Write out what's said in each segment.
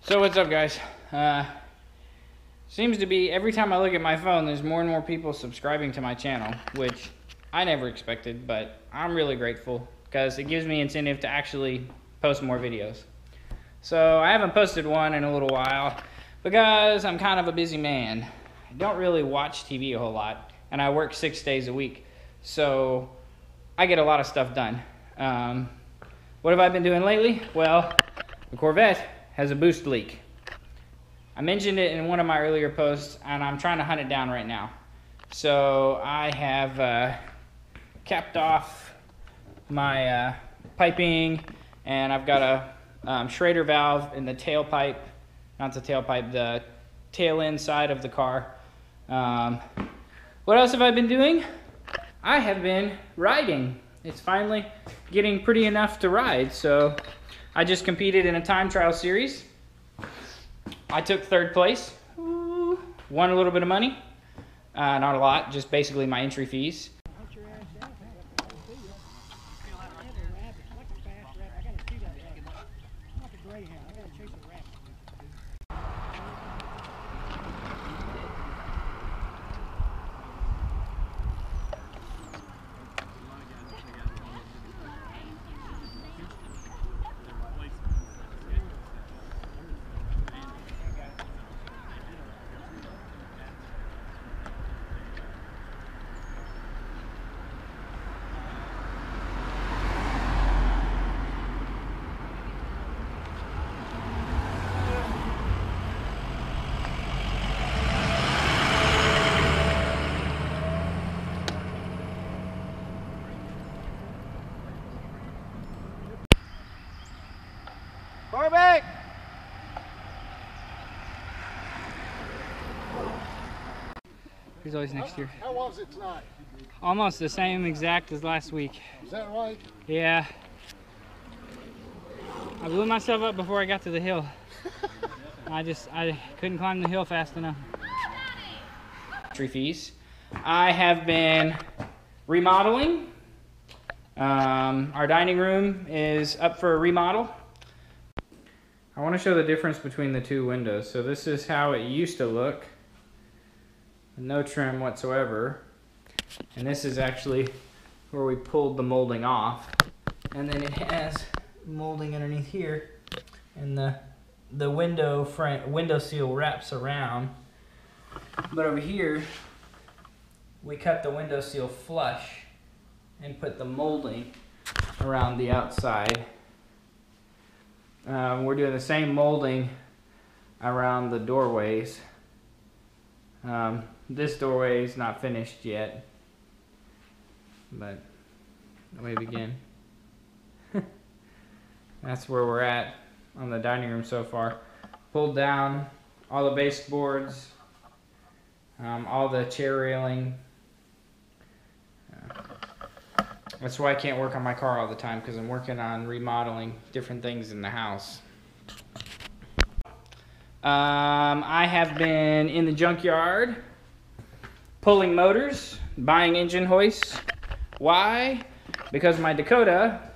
So what's up, guys? Seems to be every time I look at my phone, there's more and more people subscribing to my channel, which I never expected, but I'm really grateful because it gives me incentive to actually post more videos. So I haven't posted one in a little while because I'm kind of a busy man. I don't really watch TV a whole lot, and I work 6 days a week, so I get a lot of stuff done. What have I been doing lately? Well, the Corvette has a boost leak. I mentioned it in one of my earlier posts, and I'm trying to hunt it down right now. So I have capped off my piping, and I've got a Schrader valve in the tailpipe, not the tailpipe, the tail end side of the car. What else have I been doing? I have been riding. It's finally getting pretty enough to ride, so I just competed in a time trial series. I took 3rd place, won a little bit of money, not a lot, just basically my entry fees. Far back! He's always next year. How was it tonight? Almost the same exact as last week. Is that right? Yeah. I blew myself up before I got to the hill. I couldn't climb the hill fast enough. Entry fees. I have been remodeling. Our dining room is up for a remodel. I want to show the difference between the 2 windows. So this is how it used to look. No trim whatsoever. And this is actually where we pulled the molding off. And then it has molding underneath here. And the window seal wraps around. But over here, we cut the window seal flush and put the molding around the outside. We're doing the same molding around the doorways. This doorway is not finished yet, but let me begin. That's where we're at on the dining room so far. Pulled down all the baseboards, all the chair railing. That's why I can't work on my car all the time, because I'm working on remodeling different things in the house. I have been in the junkyard pulling motors, buying engine hoists. Why? Because my Dakota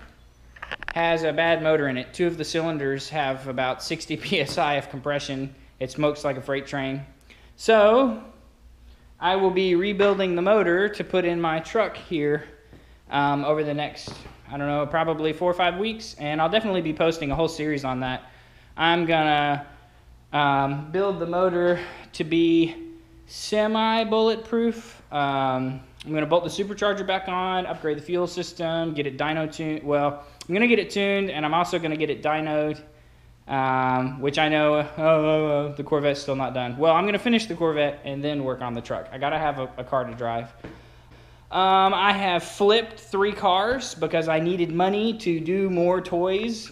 has a bad motor in it. 2 of the cylinders have about 60 psi of compression. It smokes like a freight train. So I will be rebuilding the motor to put in my truck here over the next, I don't know, probably 4 or 5 weeks, and I'll definitely be posting a whole series on that. I'm gonna build the motor to be semi-bulletproof. I'm gonna bolt the supercharger back on, upgrade the fuel system, get it dyno tuned. Well, I'm gonna get it tuned, and I'm also gonna get it dynoed, which I know, the Corvette's still not done. Well, I'm gonna finish the Corvette and then work on the truck. I gotta have a car to drive. I have flipped 3 cars because I needed money to do more toys.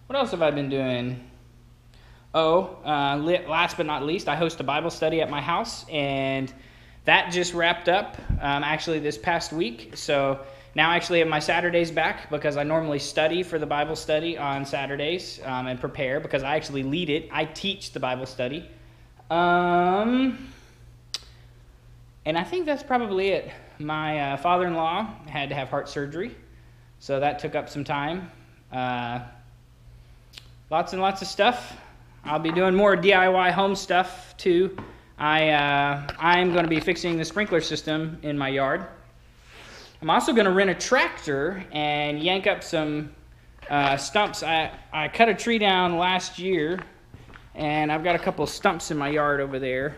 What else have I been doing? Last but not least, I host a Bible study at my house, and that just wrapped up actually this past week. So now I actually have my Saturdays back because I normally study for the Bible study on Saturdays and prepare because I actually lead it. I teach the Bible study. And I think that's probably it. My father-in-law had to have heart surgery, so that took up some time. Lots and lots of stuff. I'll be doing more DIY home stuff too. I'm going to be fixing the sprinkler system in my yard. I'm also going to rent a tractor and yank up some stumps. I cut a tree down last year, and I've got a couple stumps in my yard over there.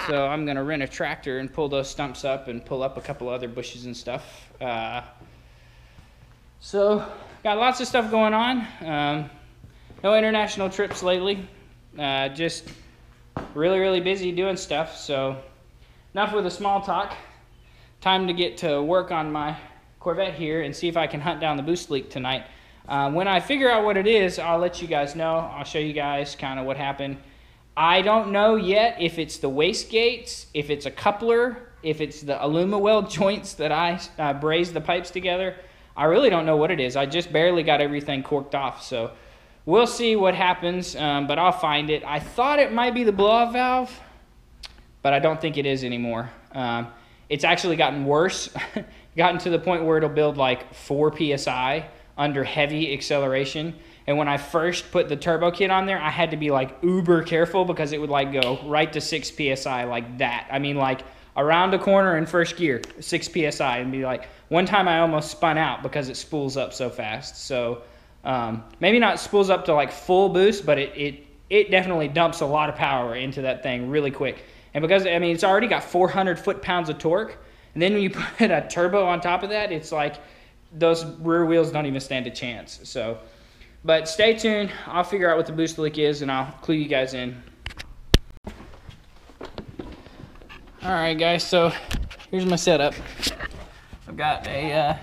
So I'm going to rent a tractor and pull those stumps up and pull up a couple other bushes and stuff. So got lots of stuff going on. No international trips lately. Just really busy doing stuff. So enough with the small talk. Time to get to work on my Corvette here and see if I can hunt down the boost leak tonight. When I figure out what it is, I'll let you guys know. I'll show you guys kind of what happened. I don't know yet if it's the wastegates, if it's a coupler, if it's the Alumaweld joints that I brazed the pipes together. I really don't know what it is. I just barely got everything corked off. So we'll see what happens, but I'll find it. I thought it might be the blow-off valve, but I don't think it is anymore. It's actually gotten worse, gotten to the point where it'll build like 4 PSI under heavy acceleration. And when I first put the turbo kit on there, I had to be like uber careful because it would like go right to 6 PSI like that. I mean, like around a corner in first gear, 6 PSI, and be like, one time I almost spun out because it spools up so fast. So maybe not spools up to like full boost, but it definitely dumps a lot of power into that thing really quick. And because, I mean, it's already got 400 foot-pounds of torque, and then when you put a turbo on top of that, it's like those rear wheels don't even stand a chance. So, but stay tuned. I'll figure out what the boost leak is, and I'll clue you guys in. All right, guys, so here's my setup. I've got a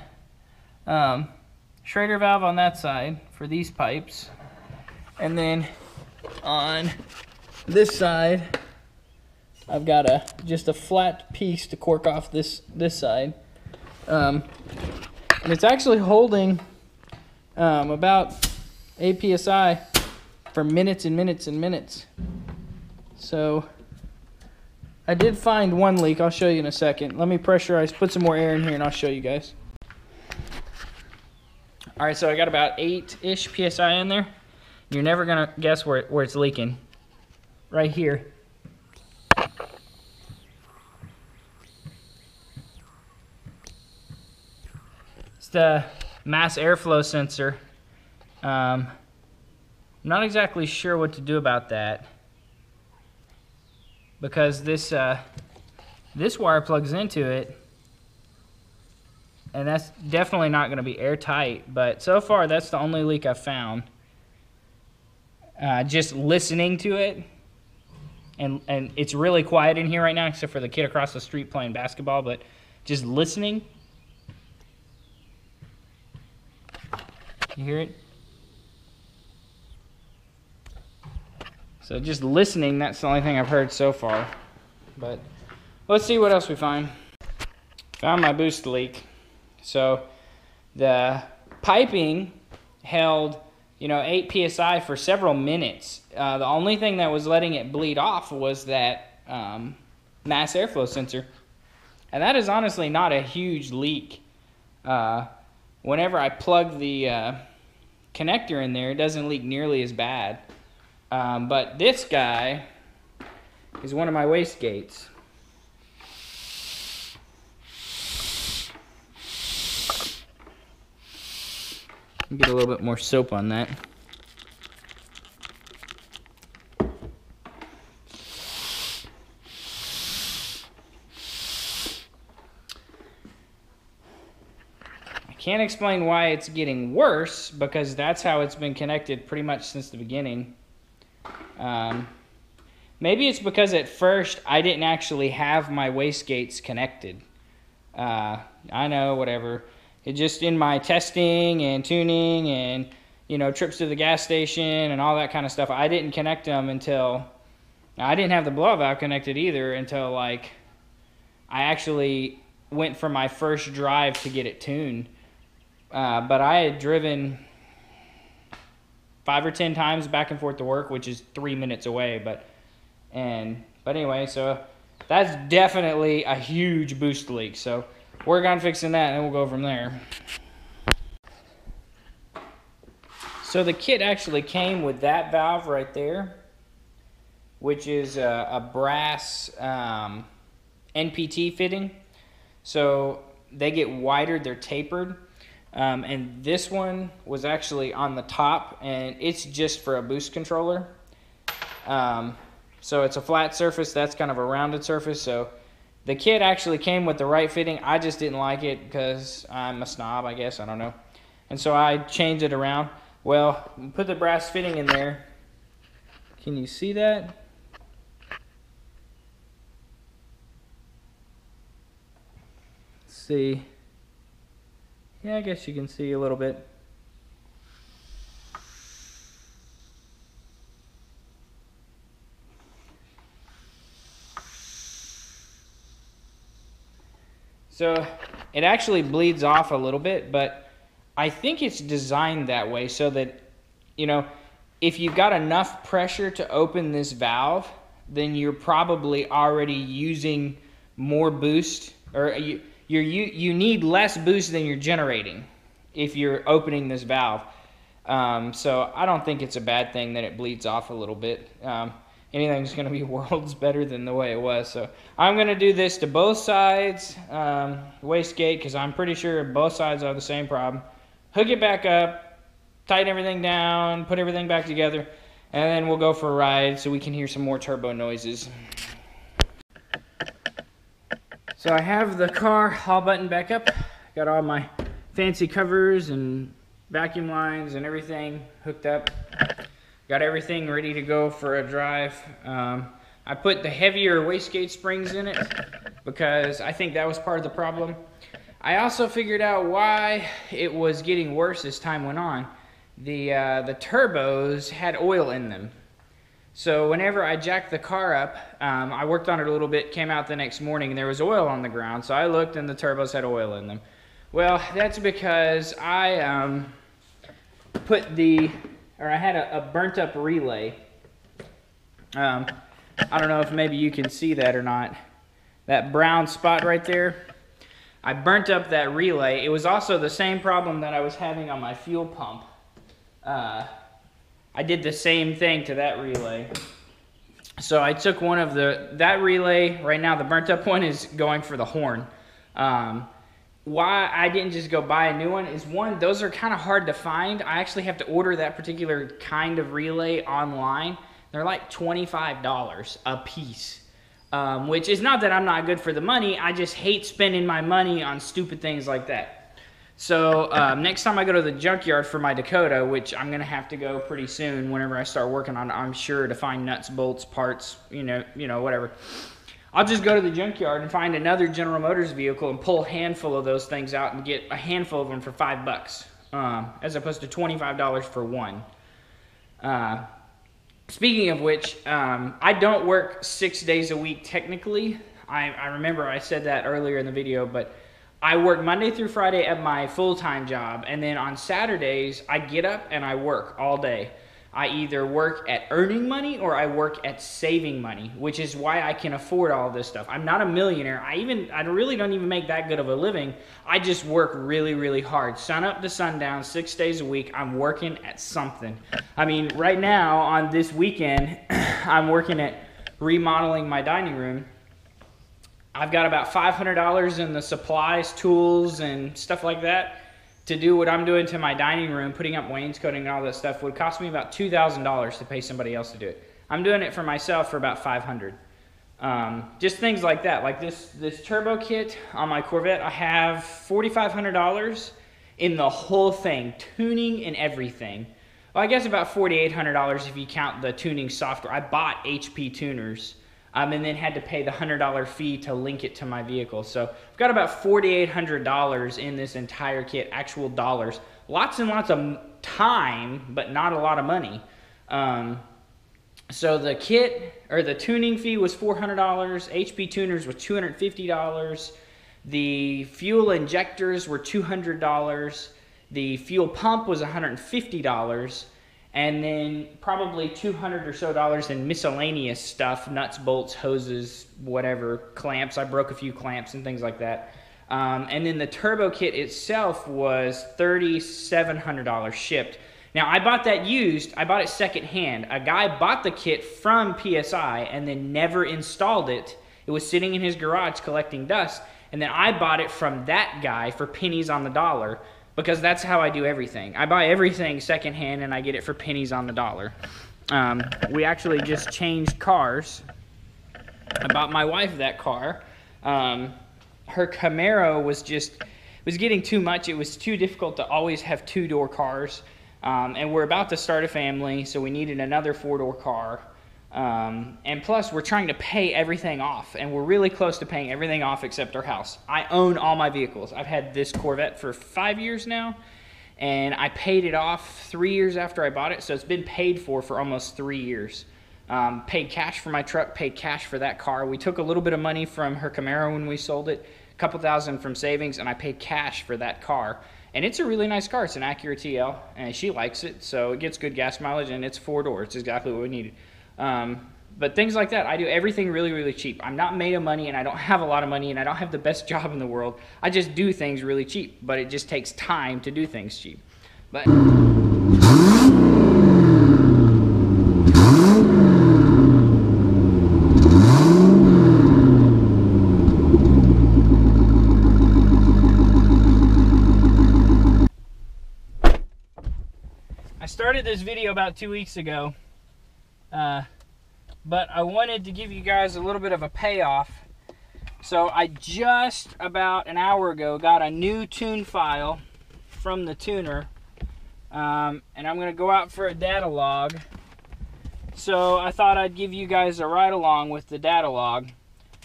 Schrader valve on that side for these pipes, and then on this side, I've got just a flat piece to cork off this side, and it's actually holding about 8 PSI for minutes and minutes and minutes. So I did find one leak. I'll show you in a second. Let me pressurize, put some more air in here, and I'll show you guys. All right, so I got about 8-ish PSI in there. You're never gonna guess where it's leaking. Right here. It's the mass airflow sensor. I'm not exactly sure what to do about that because this wire plugs into it, and that's definitely not going to be airtight. But so far, that's the only leak I've found. Just listening to it, and it's really quiet in here right now, except for the kid across the street playing basketball. But just listening, you hear it? So just listening, that's the only thing I've heard so far. But let's see what else we find. Found my boost leak. So the piping held, 8 PSI for several minutes. The only thing that was letting it bleed off was that mass airflow sensor. And that is honestly not a huge leak. Whenever I plug the connector in there, it doesn't leak nearly as bad. But this guy is one of my wastegates. Get a little bit more soap on that. I can't explain why it's getting worse because that's how it's been connected pretty much since the beginning. Maybe it's because at first I didn't actually have my wastegates connected. I know, whatever. It just in my testing and tuning and, trips to the gas station and all that kind of stuff, I didn't connect them until, I didn't have the blow valve connected either until like, I actually went for my first drive to get it tuned. But I had driven 5 or 10 times back and forth to work, which is 3 minutes away. But anyway, so That's definitely a huge boost leak. So work on fixing that and then we'll go from there. So the kit actually came with that valve right there, which is a brass NPT fitting. So they get wider, they're tapered. And this one was actually on the top, and it's just for a boost controller. So it's a flat surface, that's kind of a rounded surface. So the kit actually came with the right fitting. I just didn't like it because I'm a snob, I guess, I don't know. And so I changed it around. Well, put the brass fitting in there. Can you see that? Let's see. Yeah, I guess you can see a little bit. So it actually bleeds off a little bit, but I think it's designed that way so that, you know, if you've got enough pressure to open this valve, then you're probably already using more boost, or you need less boost than you're generating if you're opening this valve. So I don't think it's a bad thing that it bleeds off a little bit. Anything's going to be worlds better than the way it was. So I'm going to do this to both sides, wastegate, because I'm pretty sure both sides have the same problem. Hook it back up, tighten everything down, put everything back together, and then we'll go for a ride so we can hear some more turbo noises. So I have the car all buttoned back up. Got all my fancy covers and vacuum lines and everything hooked up. Got everything ready to go for a drive. I put the heavier wastegate springs in it because I think that was part of the problem. I also figured out why it was getting worse as time went on. The turbos had oil in them. So whenever I jacked the car up, I worked on it a little bit, came out the next morning, and there was oil on the ground. So I looked and the turbos had oil in them. Well, that's because I I had a burnt up relay. I don't know if maybe you can see that or not. That brown spot right there. I burnt up that relay. It was also the same problem that I was having on my fuel pump. I did the same thing to that relay. So I took one of that relay, right now the burnt up one is going for the horn. Why I didn't just go buy a new one is, one, those are kind of hard to find. I actually have to order that particular kind of relay online. They're like $25 a piece, which is not that I'm not good for the money. I just hate spending my money on stupid things like that. So next time I go to the junkyard for my Dakota, which I'm going to have to go pretty soon whenever I start working on it, I'm sure, to find nuts, bolts, parts, you know, whatever. I'll just go to the junkyard and find another General Motors vehicle and pull a handful of those things out and get a handful of them for $5, as opposed to $25 for one. Speaking of which, I don't work 6 days a week technically. I remember I said that earlier in the video, but I work Monday through Friday at my full-time job, and then on Saturdays, I get up and I work all day. I either work at earning money or I work at saving money, which is why I can afford all this stuff. I'm not a millionaire. I really don't even make that good of a living. I just work really, really hard. Sun up to sundown, 6 days a week, I'm working at something. I mean, right now on this weekend, I'm working at remodeling my dining room. I've got about $500 in the supplies, tools, and stuff like that. To do what I'm doing to my dining room, putting up wainscoting and all that stuff, would cost me about $2,000 to pay somebody else to do it. I'm doing it for myself for about $500. Just things like that. Like this turbo kit on my Corvette, I have $4,500 in the whole thing, tuning and everything. Well, I guess about $4,800 if you count the tuning software. I bought HP tuners. And then had to pay the $100 fee to link it to my vehicle. So I've got about $4,800 in this entire kit, actual dollars. Lots and lots of time, but not a lot of money. So the kit, or the tuning fee, was $400. HP tuners was $250. The fuel injectors were $200. The fuel pump was $150. and then probably $200 or so in miscellaneous stuff, nuts, bolts, hoses, whatever, clamps. I broke a few clamps and things like that. And then the turbo kit itself was $3,700 shipped. Now, I bought that used. I bought it secondhand. A guy bought the kit from PSI and then never installed it. It was sitting in his garage collecting dust. And then I bought it from that guy for pennies on the dollar, because that's how I do everything. I buy everything secondhand and I get it for pennies on the dollar. We actually just changed cars. I bought my wife that car. Her Camaro was getting too much. It was too difficult to always have two-door cars. And we're about to start a family, so we needed another four-door car. And plus, we're trying to pay everything off, and we're really close to paying everything off except our house. I own all my vehicles. I've had this Corvette for 5 years now, and I paid it off 3 years after I bought it, so it's been paid for almost 3 years. Paid cash for my truck, paid cash for that car. We took a little bit of money from her Camaro when we sold it, a couple thousand from savings, and I paid cash for that car. And it's a really nice car. It's an Acura TL, and she likes it, so it gets good gas mileage, and it's four-door. It's exactly what we needed. But things like that, I do everything really, really cheap. I'm not made of money, and I don't have a lot of money, and I don't have the best job in the world. I just do things really cheap, but it just takes time to do things cheap. But I started this video about 2 weeks ago. But I wanted to give you guys a little bit of a payoff. So I just about an hour ago got a new tune file from the tuner. And I'm going to go out for a data log. So I thought I'd give you guys a ride along with the data log.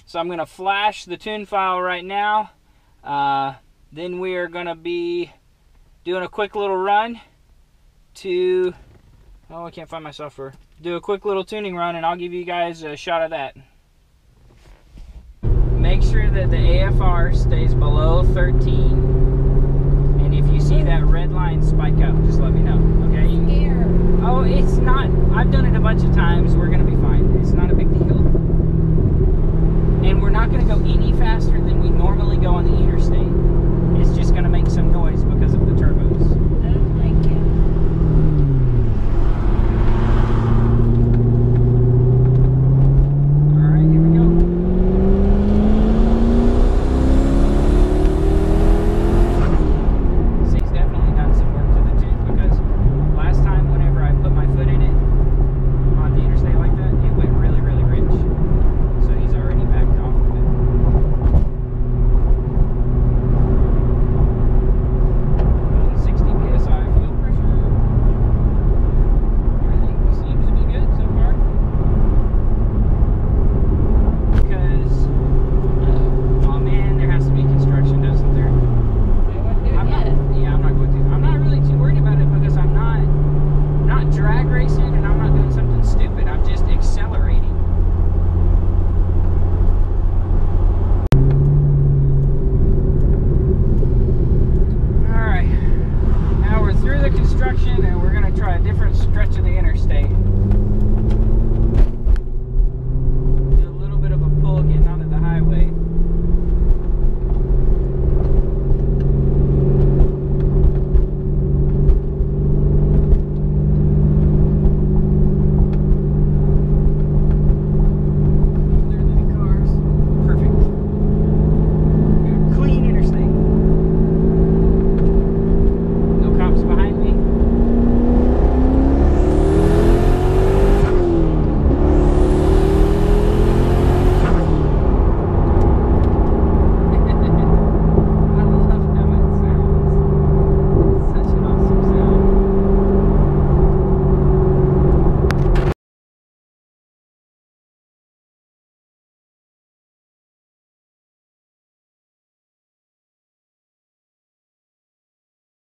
So I'm going to flash the tune file right now. Then we are going to be doing a quick little run to... Oh, I can't find my software. Do a quick little tuning run, and I'll give you guys a shot of that. Make sure that the AFR stays below 13. And if you see that red line spike up, just let me know, okay? Oh, it's not. I've done it a bunch of times. We're going to be fine. It's not a big deal. And we're not going to go any